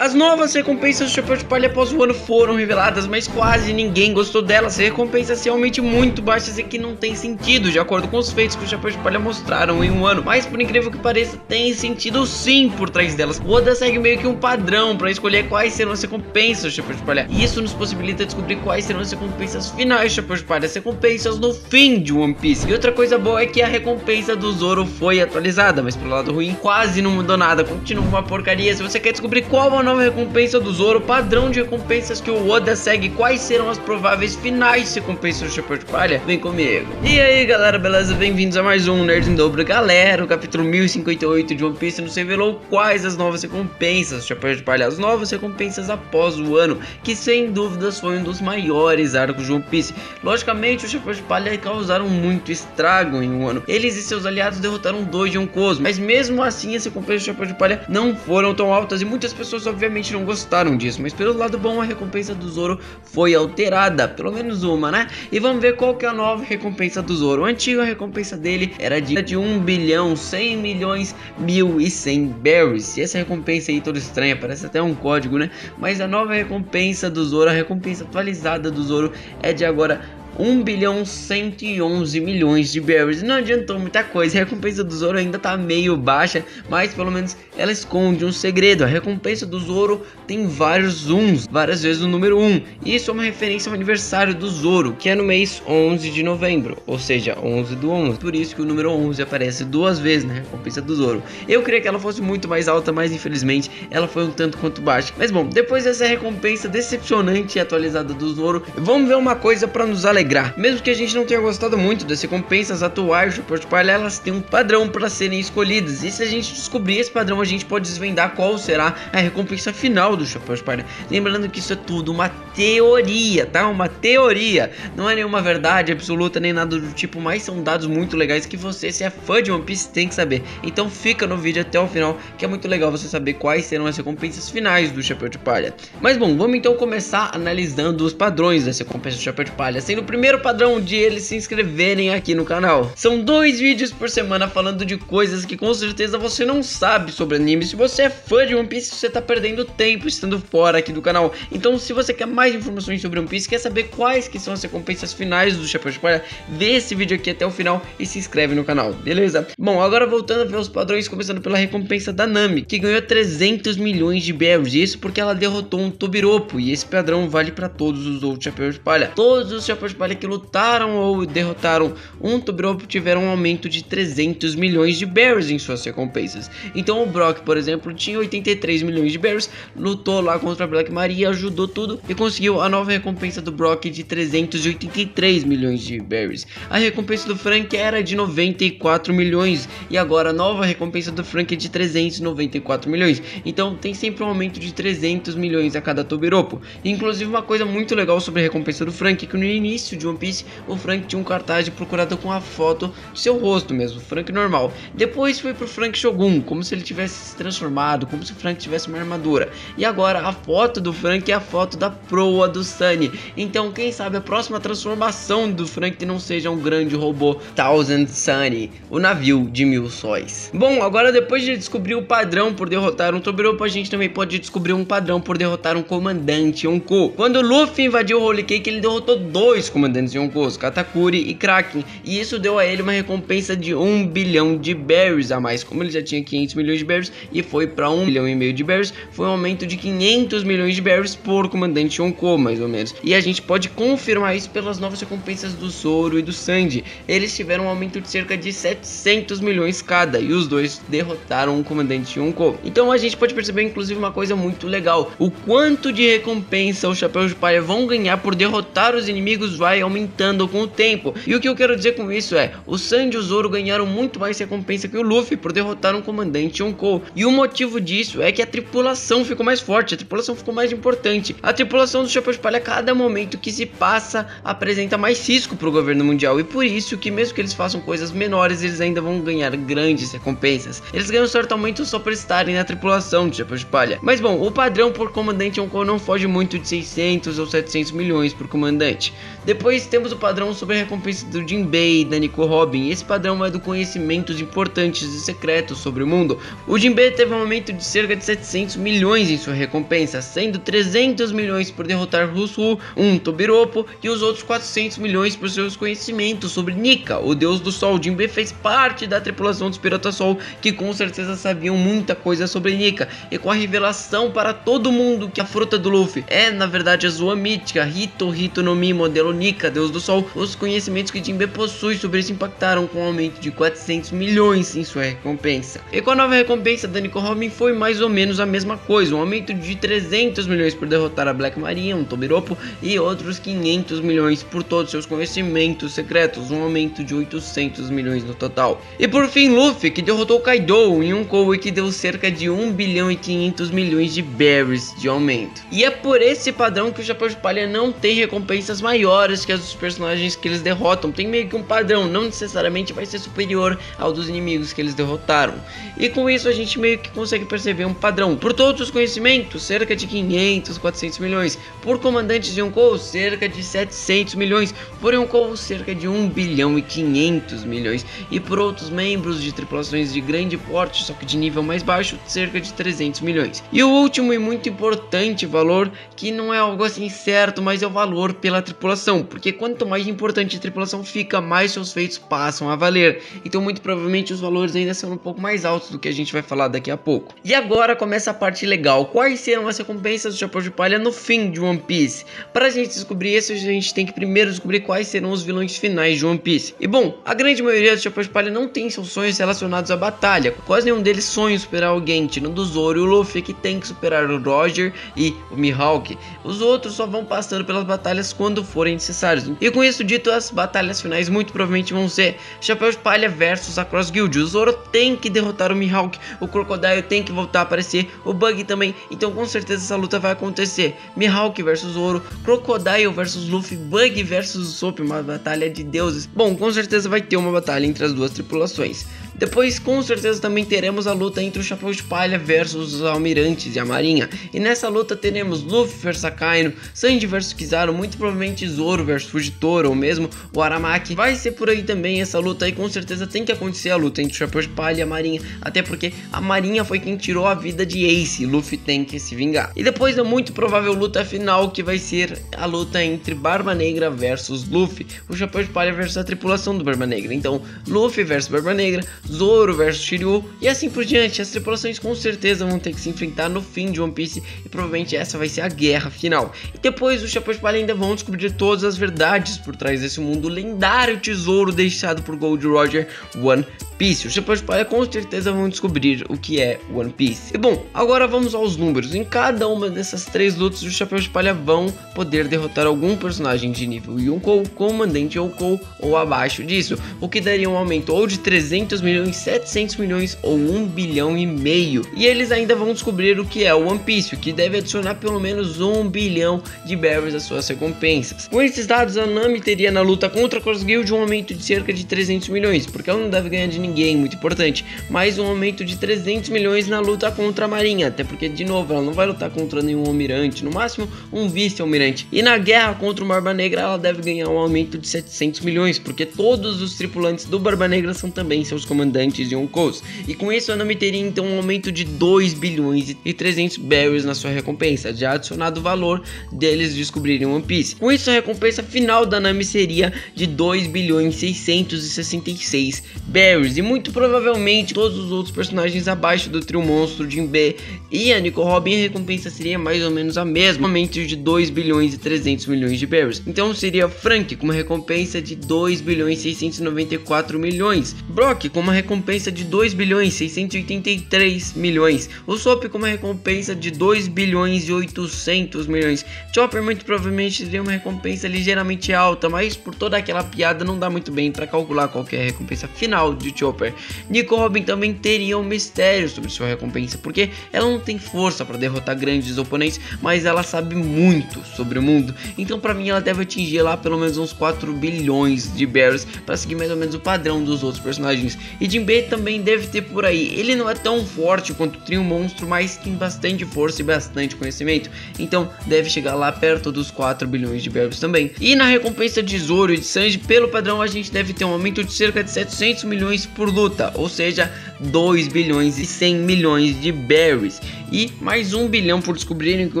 As novas recompensas do Chapéu de Palha após o ano foram reveladas, mas quase ninguém gostou delas. Recompensas realmente muito baixas e que não tem sentido, de acordo com os feitos que o Chapéu de Palha mostraram em um ano. Mas por incrível que pareça, tem sentido sim por trás delas. O Oda segue meio que um padrão para escolher quais serão as recompensas do Chapéu de Palha. E isso nos possibilita descobrir quais serão as recompensas finais do Chapéu de Palha, as recompensas no fim de One Piece. E outra coisa boa é que a recompensa do Zoro foi atualizada, mas pelo lado ruim quase não mudou nada, continua uma porcaria. Se você quer descobrir qual a nova recompensa do Zoro, padrão de recompensas que o Oda segue, quais serão as prováveis finais recompensas do Chapéu de Palha, vem comigo. E aí galera, beleza? Bem-vindos a mais um Nerd em Dobro. Galera, o capítulo 1058 de One Piece nos revelou quais as novas recompensas do Chapéu de Palha, as novas recompensas após o ano, que sem dúvidas foi um dos maiores arcos de One Piece. Logicamente, os Chapéus de Palha causaram muito estrago em um ano. Eles e seus aliados derrotaram dois Yonkos, mas mesmo assim as recompensas do Chapéu de Palha não foram tão altas e muitas pessoas obviamente não gostaram disso, mas pelo lado bom a recompensa do Zoro foi alterada, pelo menos uma, né? E vamos ver qual que é a nova recompensa do Zoro. A antiga recompensa dele era de 1 bilhão 100 milhões 1100 berries, e essa recompensa aí toda estranha, parece até um código, né? Mas a nova recompensa do Zoro, a recompensa atualizada do Zoro é de agora 1 bilhão 111 milhões de berries. Não adiantou muita coisa, a recompensa do Zoro ainda tá meio baixa, mas pelo menos ela esconde um segredo. A recompensa do Zoro tem vários zooms, várias vezes o número 1. Isso é uma referência ao aniversário do Zoro, que é no mês 11 de novembro, ou seja, 11 do 11. Por isso que o número 11 aparece duas vezes na recompensa do Zoro. Eu queria que ela fosse muito mais alta, mas infelizmente ela foi um tanto quanto baixa. Mas bom, depois dessa recompensa decepcionante e atualizada do Zoro, vamos ver uma coisa para nos alegrar. Mesmo que a gente não tenha gostado muito das recompensas atuais do Chapéu de Palha, elas têm um padrão para serem escolhidas. E se a gente descobrir esse padrão, a gente pode desvendar qual será a recompensa final do Chapéu de Palha. Lembrando que isso é tudo uma teoria, tá? Uma teoria. Não é nenhuma verdade absoluta nem nada do tipo, mas são dados muito legais que você, se é fã de One Piece, tem que saber. Então fica no vídeo até o final, que é muito legal você saber quais serão as recompensas finais do Chapéu de Palha. Mas bom, vamos então começar analisando os padrões das recompensas do Chapéu de Palha, sendo o primeiro padrão de eles se inscreverem aqui no canal. São 2 vídeos por semana falando de coisas que com certeza você não sabe sobre anime. Se você é fã de One Piece, você tá perdendo tempo estando fora aqui do canal. Então se você quer mais informações sobre One Piece, quer saber quais que são as recompensas finais do Chapéu de Palha, vê esse vídeo aqui até o final e se inscreve no canal, beleza? Bom, agora voltando a ver os padrões, começando pela recompensa da Nami, que ganhou 300 milhões de berries. Isso porque ela derrotou um Tobiropo, e esse padrão vale para todos os outros Chapéus de Palha. Todos os Chapéus de Palha que lutaram ou derrotaram um Tobiropo tiveram um aumento de 300 milhões de berries em suas recompensas. Então o Brock, por exemplo, tinha 83 milhões de berries, lutou lá contra a Black Maria, ajudou tudo e conseguiu a nova recompensa do Brock de 383 milhões de berries. A recompensa do Frank era de 94 milhões e agora a nova recompensa do Frank é de 394 milhões. Então tem sempre um aumento de 300 milhões a cada Tobiropo. Inclusive uma coisa muito legal sobre a recompensa do Frank é que no início de One Piece, o Frank tinha um cartaz de procurado com a foto de seu rosto mesmo, Frank normal. Depois foi pro Frank Shogun, como se ele tivesse se transformado, como se o Frank tivesse uma armadura. E agora a foto do Frank é a foto da proa do Sunny. Então quem sabe a próxima transformação do Frank não seja um grande robô Thousand Sunny, o navio de 1000 sóis. Bom, agora depois de descobrir o padrão por derrotar um Tobiropo, a gente também pode descobrir um padrão por derrotar um comandante Yonko. Quando o Luffy invadiu o Holy Cake, ele derrotou dois comandantes Yonkos, Katakuri e Kraken, e isso deu a ele uma recompensa de 1 bilhão de berries a mais. Como ele já tinha 500 milhões de berries e foi para 1 bilhão e meio de berries, foi um aumento de 500 milhões de berries por comandante Yonko, mais ou menos. E a gente pode confirmar isso pelas novas recompensas do Zoro e do Sanji. Eles tiveram um aumento de cerca de 700 milhões cada, e os dois derrotaram o comandante Yonko. Então a gente pode perceber inclusive uma coisa muito legal: o quanto de recompensa os Chapéus de Palha vão ganhar por derrotar os inimigos vai aumentando com o tempo. E o que eu quero dizer com isso é, o Sanji e o Zoro ganharam muito mais recompensa que o Luffy por derrotar um comandante Yonko. E o motivo disso é que a tripulação ficou mais forte, a tripulação ficou mais importante. A tripulação do Chapéu de Palha, a cada momento que se passa, apresenta mais risco para o governo mundial. E por isso que mesmo que eles façam coisas menores, eles ainda vão ganhar grandes recompensas. Eles ganham certo aumento só por estarem na tripulação do Chapéu de Palha. Mas bom, o padrão por comandante Yonko não foge muito de 600 ou 700 milhões por comandante. Depois temos o padrão sobre a recompensa do Jinbei e da Nico Robin. Esse padrão é do conhecimentos importantes e secretos sobre o mundo. O Jinbei teve um aumento de cerca de 700 milhões em sua recompensa, sendo 300 milhões por derrotar Rusu, um Tobiropo, e os outros 400 milhões por seus conhecimentos sobre Nika, o deus do sol. Jinbei fez parte da tripulação dos Piratas Sol, que com certeza sabiam muita coisa sobre Nika, e com a revelação para todo mundo que a fruta do Luffy é na verdade a Zoa mítica Hito no Mi, modelo Nika, deus do sol. Os conhecimentos que Jinbei possui sobre isso impactaram com um aumento de 400 milhões em sua recompensa. E com a nova recompensa da Nico Robin foi mais ou menos a mesma coisa, um aumento de 300 milhões por derrotar a Black Maria, um Tobiropo, e outros 500 milhões por todos seus conhecimentos secretos, um aumento de 800 milhões no total. E por fim, Luffy, que derrotou Kaido em um Koe, que deu cerca de 1 bilhão e 500 milhões de berries de aumento. E é por esse padrão que o Chapéu de Palha não tem recompensas maiores que as dos personagens que eles derrotam. Tem meio que um padrão, não necessariamente vai ser superior ao dos inimigos que eles derrotaram. E com isso a gente meio que consegue perceber um padrão. Por todos os conhecimentos, cerca de 500, 400 milhões. Por comandantes de Yonkou, cerca de 700 milhões. Por Yonkou, cerca de 1 bilhão e 500 milhões. E por outros membros de tripulações de grande porte, só que de nível mais baixo, cerca de 300 milhões. E o último e muito importante valor, que não é algo assim certo, mas é o valor pela tripulação. Porque quanto mais importante a tripulação fica, mais seus feitos passam a valer. Então muito provavelmente os valores ainda são um pouco mais altos do que a gente vai falar daqui a pouco. E agora começa a parte legal. Quais serão as recompensas do Chapéu de Palha no fim de One Piece? Para a gente descobrir isso, a gente tem que primeiro descobrir quais serão os vilões finais de One Piece. E bom, a grande maioria do Chapéu de Palha não tem seus sonhos relacionados à batalha. Quase nenhum deles sonha superar alguém, tirando o Zoro e o Luffy, que tem que superar o Roger e o Mihawk. Os outros só vão passando pelas batalhas quando forem necessários. E com isso dito, as batalhas finais muito provavelmente vão ser Chapéu de Palha versus a Cross Guild. O Zoro tem que derrotar o Mihawk, o Crocodile tem que voltar a aparecer, o Bug também. Então com certeza essa luta vai acontecer. Mihawk versus Zoro, Crocodile versus Luffy, Bug versus Usopp, uma batalha de deuses. Bom, com certeza vai ter uma batalha entre as duas tripulações. Depois com certeza também teremos a luta entre o Chapéu de Palha versus os Almirantes e a Marinha. E nessa luta teremos Luffy versus Akainu, Sanji versus Kizaru, muito provavelmente Zoro versus Fujitora ou mesmo o Aramaki. Vai ser por aí também essa luta aí, com certeza tem que acontecer a luta entre o Chapéu de Palha e a Marinha. Até porque a Marinha foi quem tirou a vida de Ace, Luffy tem que se vingar. E depois a muito provável luta final, que vai ser a luta entre Barba Negra versus Luffy, o Chapéu de Palha versus a tripulação do Barba Negra. Então Luffy versus Barba Negra, Zoro versus Shiryu e assim por diante. As tripulações com certeza vão ter que se enfrentar no fim de One Piece e provavelmente essa vai ser a guerra final. E depois os Chapéus de Palha ainda vão descobrir todas as verdades por trás desse mundo lendário tesouro deixado por Gold Roger, One Piece. Os Chapéus de Palha com certeza vão descobrir o que é One Piece. E bom, agora vamos aos números. Em cada uma dessas três lutas, os Chapéus de Palha vão poder derrotar algum personagem de nível Yonkou, comandante Yonkou ou abaixo disso, o que daria um aumento ou de 300 milhões, 700 milhões ou 1 bilhão e meio. E eles ainda vão descobrir o que é o One Piece, o que deve adicionar pelo menos 1 bilhão de berries às suas recompensas. Com esses dados, a Nami teria na luta contra a Cross Guild um aumento de cerca de 300 milhões, porque ela não deve ganhar de ninguém, muito importante, mais um aumento de 300 milhões na luta contra a Marinha, até porque de novo ela não vai lutar contra nenhum almirante, no máximo um vice-almirante. E na guerra contra o Barba Negra ela deve ganhar um aumento de 700 milhões, porque todos os tripulantes do Barba Negra são também seus comandantes Yonkous. E com isso a Nami teria então um aumento de 2 bilhões e 300 berries na sua recompensa, já adicionado o valor deles descobrirem One Piece. Com isso a recompensa final da Nami seria de 2 bilhões 666 berries. E muito provavelmente todos os outros personagens abaixo do trio monstro, Jinbei e a Nico Robin, a recompensa seria mais ou menos a mesma, aumento de 2 bilhões e 300 milhões de berries. Então seria Frank com uma recompensa de 2 bilhões 694 milhões, Brock com uma recompensa de 2 bilhões 683 milhões, o Usopp com uma recompensa de 2 bilhões e 800 milhões, Chopper muito provavelmente teria uma recompensa ligeiramente alta, mas por toda aquela piada não dá muito bem para calcular qual que é a recompensa final de Chopper. Chopper. Nico Robin também teria um mistério sobre sua recompensa, porque ela não tem força para derrotar grandes oponentes, mas ela sabe muito sobre o mundo, então para mim ela deve atingir lá pelo menos uns 4 bilhões de berries para seguir mais ou menos o padrão dos outros personagens. E Jinbei também deve ter por aí, ele não é tão forte quanto o Trio Monstro, mas tem bastante força e bastante conhecimento, então deve chegar lá perto dos 4 bilhões de berries também. E na recompensa de Zoro e de Sanji, pelo padrão a gente deve ter um aumento de cerca de 700 milhões por luta, ou seja, 2 bilhões e 100 milhões de berries. E mais 1 bilhão por descobrirem que é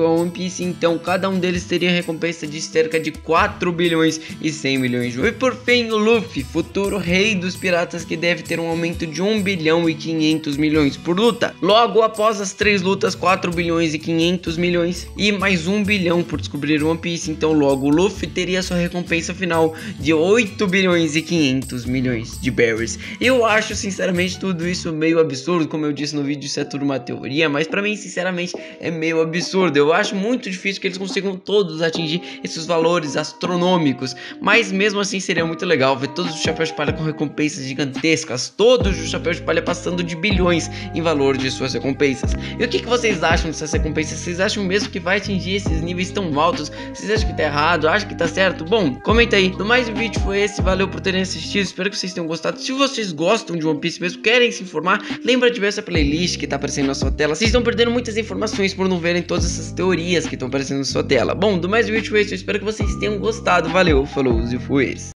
One Piece, então cada um deles teria recompensa de cerca de 4 bilhões e 100 milhões. E por fim o Luffy, futuro rei dos piratas, que deve ter um aumento de 1 bilhão e 500 milhões por luta. Logo após as 3 lutas, 4 bilhões e 500 milhões e mais 1 bilhão por descobrir One Piece, então logo o Luffy teria sua recompensa final de 8 bilhões e 500 milhões de berries. Eu acho sinceramente tudo isso meio absurdo, como eu disse no vídeo, isso é tudo uma teoria, mas pra mim sinceramente é meio absurdo. Eu acho muito difícil que eles consigam todos atingir esses valores astronômicos, mas mesmo assim seria muito legal ver todos os chapéus de palha com recompensas gigantescas, todos os chapéus de palha passando de bilhões em valor de suas recompensas. E o que vocês acham dessas recompensas? Vocês acham mesmo que vai atingir esses níveis tão altos? Vocês acham que tá errado? Acham que tá certo? Bom, comenta aí. No mais, o vídeo foi esse, valeu por terem assistido, espero que vocês tenham gostado. Se vocês gostam de One Piece mesmo, querem se informar, lembra de ver essa playlist que tá aparecendo na sua tela. Vocês estão perdendo muitas informações por não verem todas essas teorias que estão aparecendo na sua tela. Bom, do mais, o vídeo foi esse, eu espero que vocês tenham gostado, valeu, falou e fui.